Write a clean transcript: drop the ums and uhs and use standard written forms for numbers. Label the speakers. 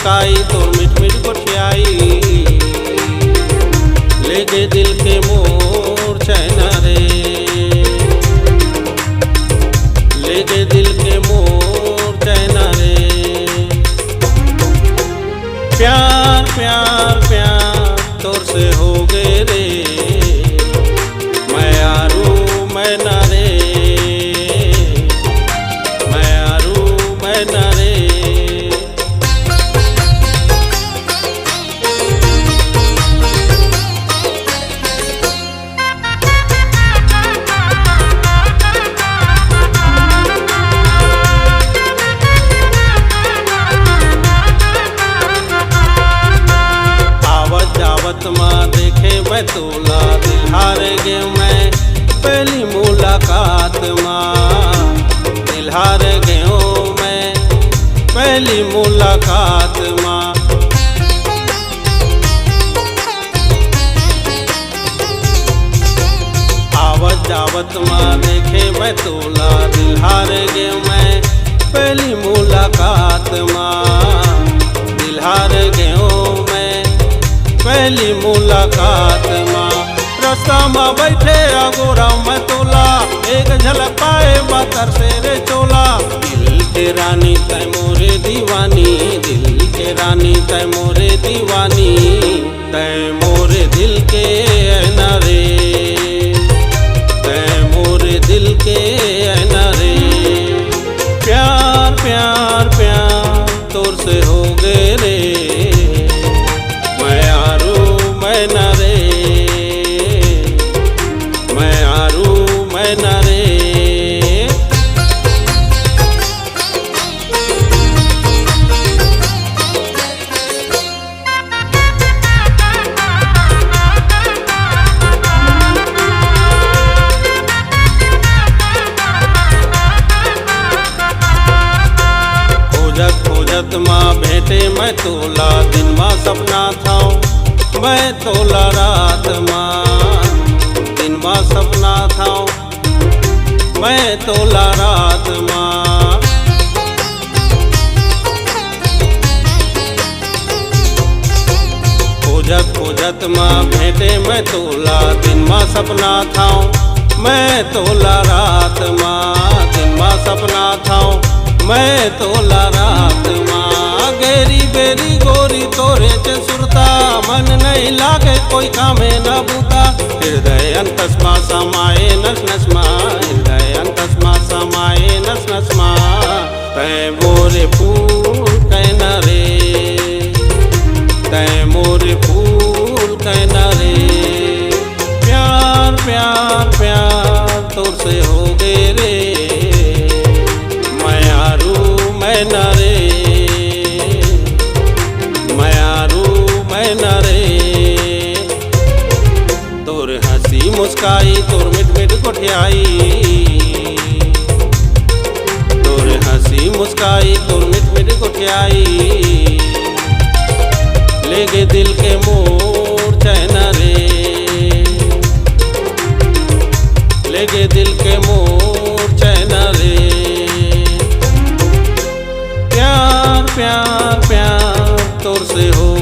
Speaker 1: मुस्काई तोर मिठ मिठ गोठियाई, ले गए दिल के मोर चैना रे, ले गए दिल के मोर चैना रे। प्यार प्यार प्यार तोर से हो गए रे, मैं यारू मैं ना रे, मैं यारू मैं ना रे। माँ देखे मैं तोला दिल हार गए मैं पहली मुलाकात माँ, दिल हार गए मैं पहली मुलाकात माँ। आवत जावत माँ देखे मैं तोला दिल हार गए मैं पहली मुलाकात माँ, दिल हार गए मैं पहली मुलाकात माँ। रास्ता माँ बैठे अगोरा मैं तोला, एक झलक पाए बातर से रे चोला। दिल के रानी तय मोरे दीवानी, दिल के रानी तय मोरे दीवानी, तय मोरे दिल के ऐना रे, तय मोरे दिल के ऐना रे। प्यार प्यार प्यार तोर से हो गए रे, मैं यारू मैं ना रे, मैं यारू मैं ना रे। खोजत खोजत माँ भेटे मैं तोला दिन माँ सपना था, मैं तोला रात माँ दिन माँ सपना था, मैं तोला रात माँ। खोजत खोजत माँ भेटे मैं तोला दिन माँ सपना था, मैं तोला रात माँ दिन माँ सपना था, मैं तोला रात माँ। गेरी बेरी गोरी तोरे च सुरता, मन नहीं लागे कोई कामे न बूता। हृदय अंतस माँ समाये नस नस माँ, हृदय अंतस माँ समाये नस नस माँ। तय मोरे फूल कहना रे, तय मोरे फूल कहना रे। प्यार प्यार प्यार तोर से हो गए रे, मैं यारू मैं ना रे, मैं यारू मैं ना रे। तोर हंसी मुस्काई तोर मिठ मिठ गोठियाई, तोर हंसी मुस्काई तोर मिठ मिठ गोठियाई, ले गए दिल के मोर चैना रे, ले गए दिल के मोर चैना रे। प्यार प्यार प्यार तोर से हो